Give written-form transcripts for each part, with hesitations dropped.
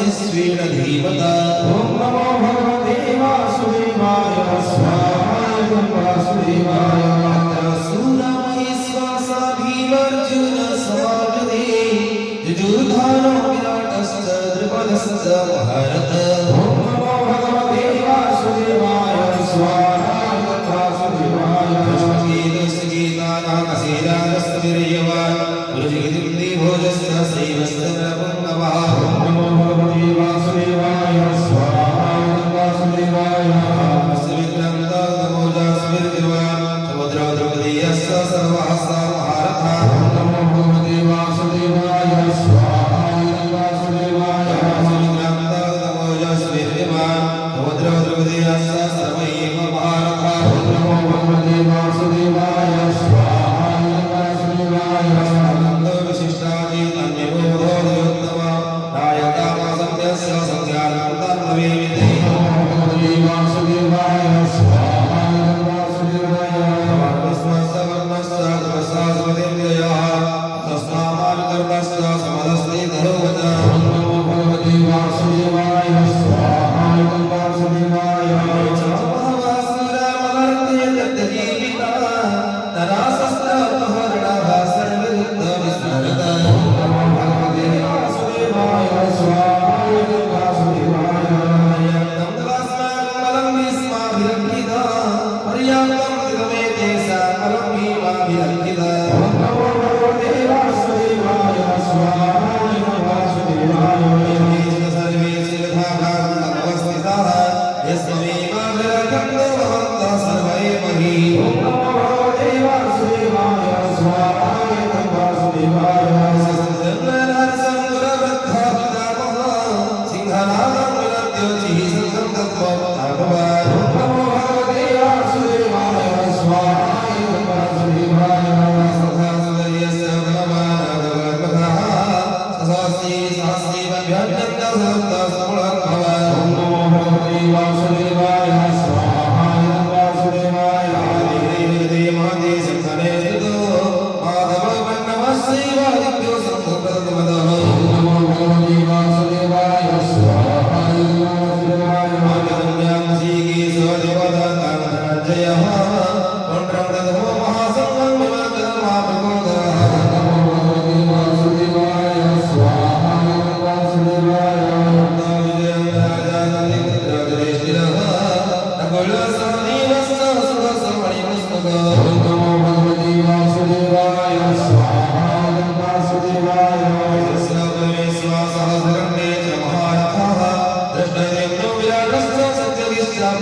तेजस्विन धीमता ओम नमो भगवते वासुदेवाय स्वाहाय वासुदेवाय सूरमयि श्वासा भीमर्जुन समागते जुजुधानो विराटश्च द्रुपदश्च भारत ओम नमो भगवते वासुदेवाय स्वाहाय वासुदेवाय गीतानामसेनानस्तवीर्यवान् गुरुजिगितिं देवोजस्य सैवस्तनपुङ्गवः ओम नमो भगवते वासुदेवाय स्वाहाय वासुदेवाय ओम नमो भगवते वासुदेवाय स्वाहाय वासुदेवाय ओम नमो भगवते वासुदेवाय स्वाहाय वासुदेवाय भगवते वासुदेवाय स्वाहाय वासुदेवाय ओम नमो भगवते वासुदेवाय स्वाहाय वासुदेवाय ओम नमो भगवते वासुदेवाय स्वाहाय वासुदेवाय ओम नमो भगवते वासुदेवाय स्वाहाय वासुदेवाय ओम नमो भगवते वासुदेवाय स्वाहाय वासुदेवाय ओम नमो भगवते वासुदेवाय स्वाहाय वासुदेवाय ओम नमो भगवते वासुदेवाय स्वाहाय वासुदेवाय ओम नमो भगवते वासुदेवाय स्वाहाय वासुदेवाय नमो भगवते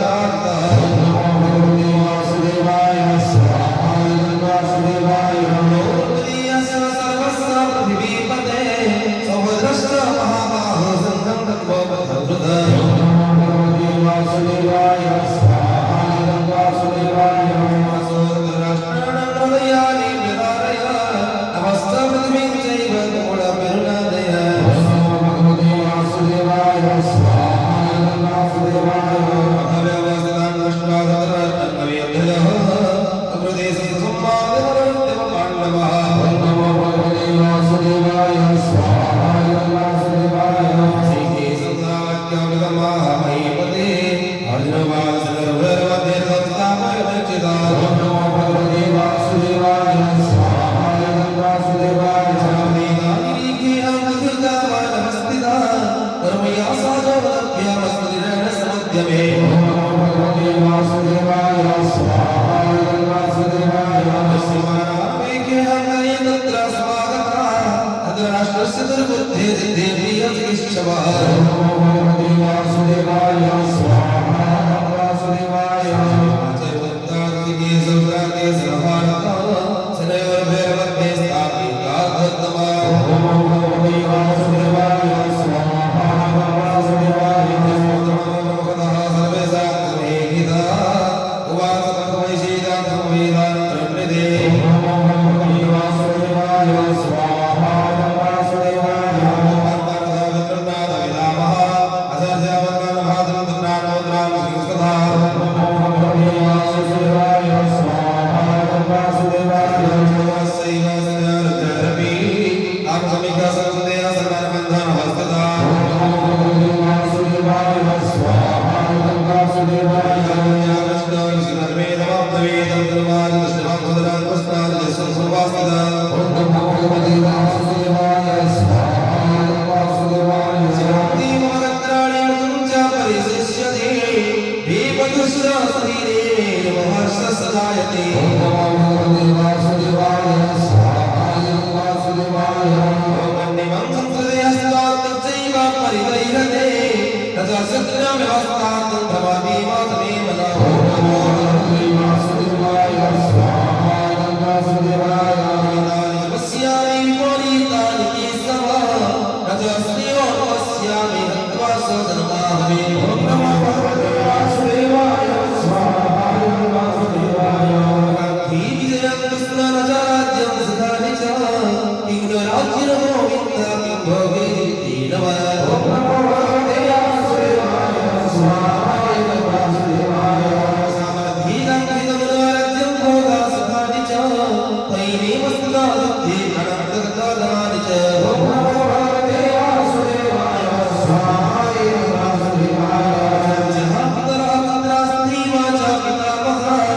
वासुदेवाय स्वाहाय वासुदेवाय ओम नमो भगवते वासुदेवाय स्वाहाय वासुदेवाय ओम नमो भगवते वासुदेवाय स्वाहाय वासुदेवाय ओम नमो भगवते वासुदेवाय स्वाहाय वासुदेवाय ओम नमो भगवते वासुदेवाय स्वाहाय वासुदेवाय ओम नमो भगवते वासुदेवाय स्वाहाय वासुदेवाय ओम नमो भगवते वासुदेवाय स्वाहाय वासुदेवाय ओम नमो भगवते वासुदेवाय स्वाहाय वासुदेवाय ओम नमो भगवते वासुदेवाय स्वाहाय वासुदेवाय ओम नमो भगवते वासुदेवाय स्वाहाय वासुदेवाय ओम नमो भगवते वासुदेवाय स्वाहाय वासुदेवाय Sarvasya परिदैहते रजसज्ञाव्यवस्थार्थं भवामि मातमे मदाहो नमो वासुदेवाय स्वाहा वासुदेवाय पश्यामि पुनीतानि केशवा रजस्योपश्यामि हत्वा सदनमाहवे ओम नमो भगवते वासुदेवाय स्वाहा वासुदेवाय विजयं कृष्णराज्यं सदानि च किङ्गराज्यं गोविन्द किं भोगेति नमः ओम नमो भगवते वासुदेवाय स्वाहा वासुदेवाय सामर्थ्यं विदुराज्यं भोगा सदानि च तैमेव सदानि अनन्तकालानि च ओम नमो भगवते वासुदेवाय स्वाहा वासुदेवाय जहाँ पितरः पुत्रास्ति वाचा पितामहः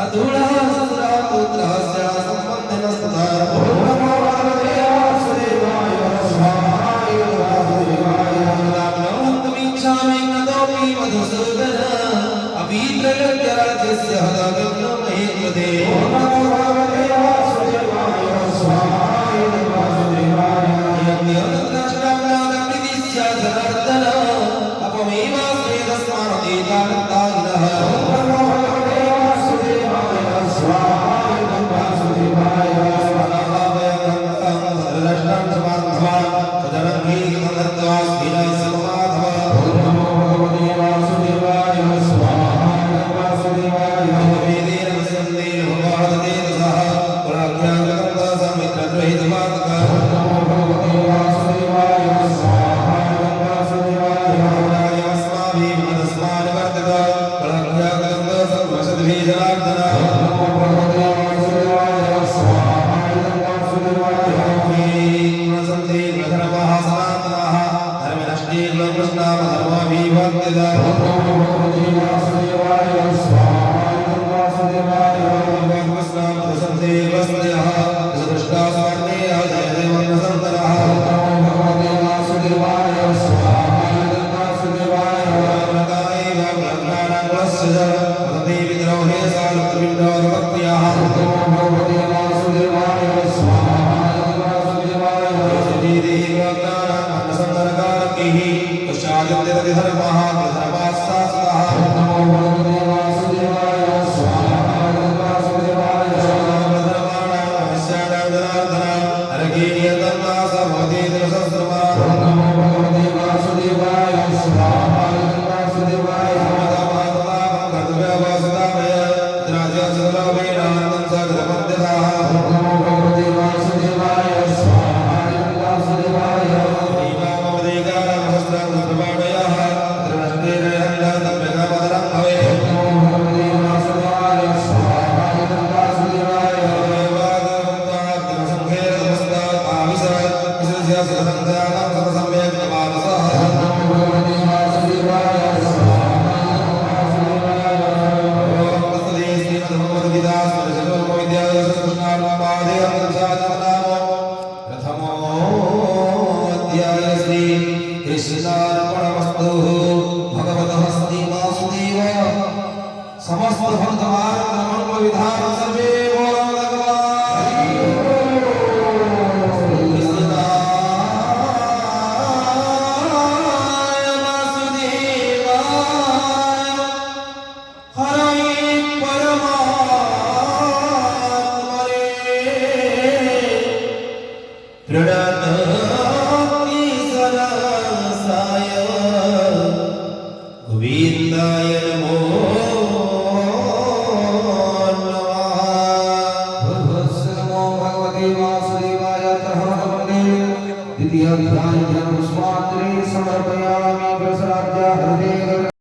अतुलः ससुरा पुत्रः स्या सम्बन्धिनस्तथा ओम नमो भगवते वासुदेवाय स्वाहा वासुदेवाय नामहन्तमीच्छामि नतोऽपि मधुसूदन अपि त्रैलोक्यराज्यस्य हतागम्यो महेन्द्रदे ओम नमो भगवते वासुदेवाय स्वाहा वासुदेवाय यज्ञोत्कृष्टाम्नागमृतिस्या जनार्दन अपमेवास्मेदस्मानदेतानन्दागिनः ओम नमो भगवते वासुदेवाय स्वाहा वासुदेवाय ओम नमो भगवते वासुदेवाय स्वाहा वासुदेवाय नमो भगवते वासुदेवाय स्वाहा वासुदेवाय नमो भगवते वासुदेवाय स्वाहा वासुदेवाय नमो भगवते वासुदेवाय स्वाहा वासुदेवाय नमो भगवते वासुदेवाय स्वाहा वासुदेवाय नमो भगवते वासुदेवाय स्वाहा वासुदेवाय नमो भगवते वासुदेवाय स्वाहा वासुदेवाय नमो भगवते वासुदेवाय स्वाहा वासुदेवाय नमो भगवते वासुदेवाय स्वाहा वासुदेवाय नमो भगवते वासुदेवाय स्वाहा वासुदेवाय नमो भगवते वासुदेवाय स्वाहा वासुदेवाय कृष्णार्पणमस्तु भगवतः श्री वासुदेव समस्त भक्त विधान सर्वे